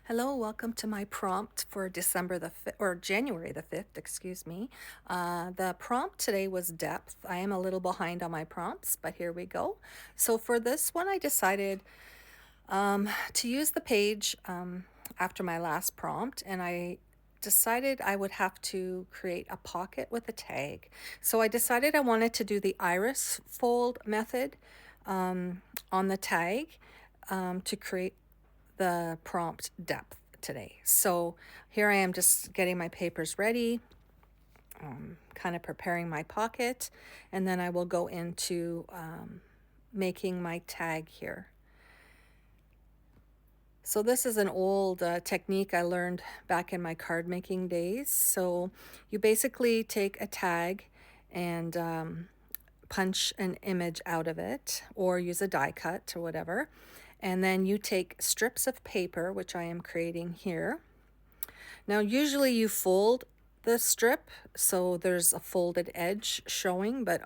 Hello, welcome to my prompt for December the 5th, or January the 5th, excuse me. The prompt today was depth. I am a little behind on my prompts, but here we go. So for this one, I decided to use the page after my last prompt, and I decided I would have to create a pocket with a tag. So I decided I wanted to do the iris fold method on the tag to create the prompt depth today. So here I am just getting my papers ready, kind of preparing my pocket, and then I will go into making my tag here. So this is an old technique I learned back in my card making days. So you basically take a tag and punch an image out of it, or use a die cut or whatever. And then you take strips of paper, which I am creating here. Now, usually you fold the strip so there's a folded edge showing, but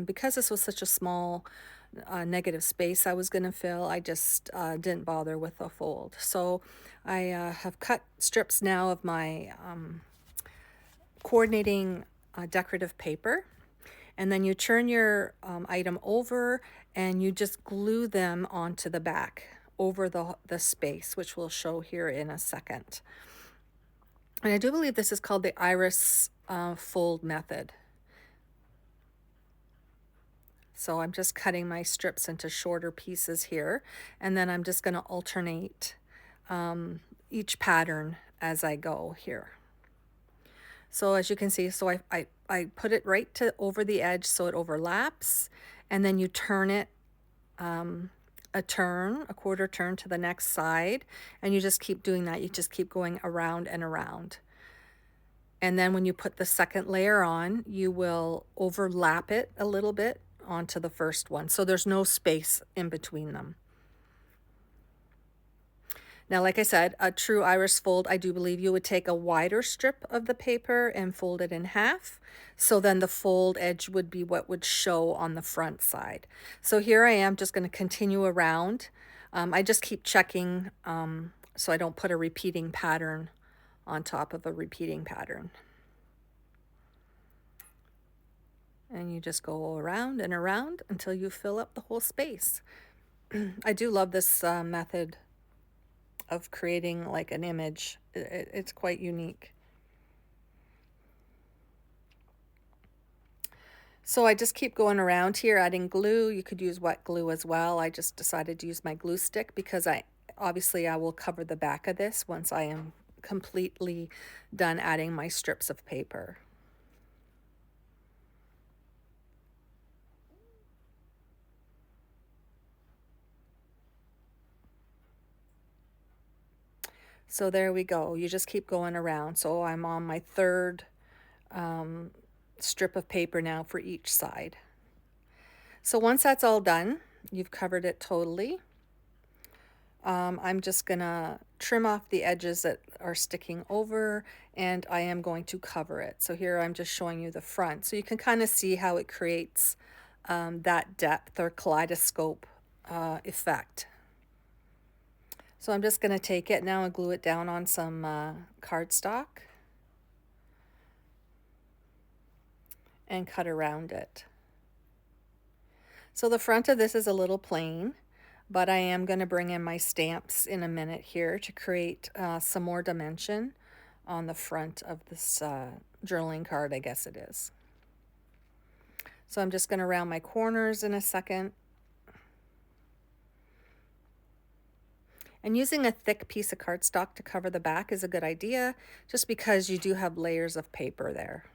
because this was such a small negative space I was going to fill, I just didn't bother with a fold. So I have cut strips now of my coordinating decorative paper. And then you turn your item over and you just glue them onto the back over the space, which we'll show here in a second. And I do believe this is called the iris fold method. So I'm just cutting my strips into shorter pieces here, and then I'm just going to alternate each pattern as I go here. So as you can see, so I put it right to over the edge so it overlaps, and then you turn it a quarter turn to the next side, and you just keep doing that. You just keep going around and around. And then when you put the second layer on, you will overlap it a little bit onto the first one. So there's no space in between them. Now, like I said, a true iris fold, I do believe you would take a wider strip of the paper and fold it in half. So then the fold edge would be what would show on the front side. So here I am just going to continue around. I just keep checking so I don't put a repeating pattern on top of a repeating pattern. And you just go around and around until you fill up the whole space. I do love this method of creating like an image. It's quite unique. So I just keep going around here adding glue. You could use wet glue as well. I just decided to use my glue stick because obviously I will cover the back of this once I am completely done adding my strips of paper. So there we go. You just keep going around. So I'm on my third strip of paper now for each side. So once that's all done, you've covered it totally. I'm just gonna trim off the edges that are sticking over, and I am going to cover it. So here I'm just showing you the front. So you can kind of see how it creates that depth or kaleidoscope effect. So I'm just going to take it now and glue it down on some cardstock and cut around it. So the front of this is a little plain, but I am going to bring in my stamps in a minute here to create some more dimension on the front of this journaling card, I guess it is. So I'm just going to round my corners in a second. And using a thick piece of cardstock to cover the back is a good idea, just because you do have layers of paper there.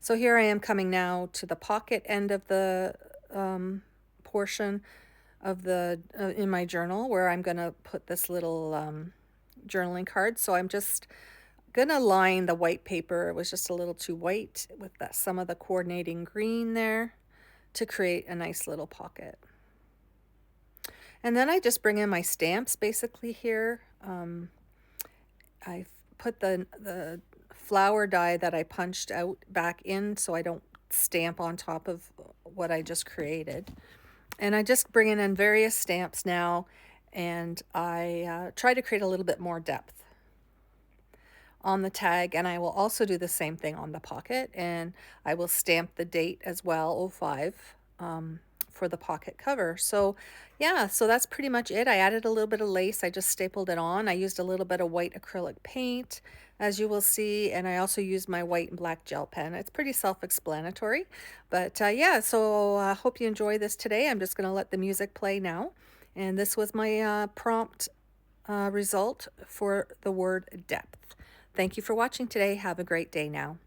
So here I am coming now to the pocket end of the portion of the in my journal where I'm going to put this little journaling card. So I'm just going to line the white paper. It was just a little too white with some of the coordinating green there to create a nice little pocket. And then I just bring in my stamps basically here. I've put the flower die that I punched out back in so I don't stamp on top of what I just created. And I just bring in various stamps now, and I try to create a little bit more depth on the tag, and I will also do the same thing on the pocket, and I will stamp the date as well, '05, for the pocket cover. So yeah, so that's pretty much it. I added a little bit of lace. I just stapled it on. I used a little bit of white acrylic paint, as you will see, and I also used my white and black gel pen. It's pretty self-explanatory, but yeah, so I hope you enjoy this today. I'm just going to let the music play now, and this was my prompt result for the word depth. Thank you for watching today. Have a great day now.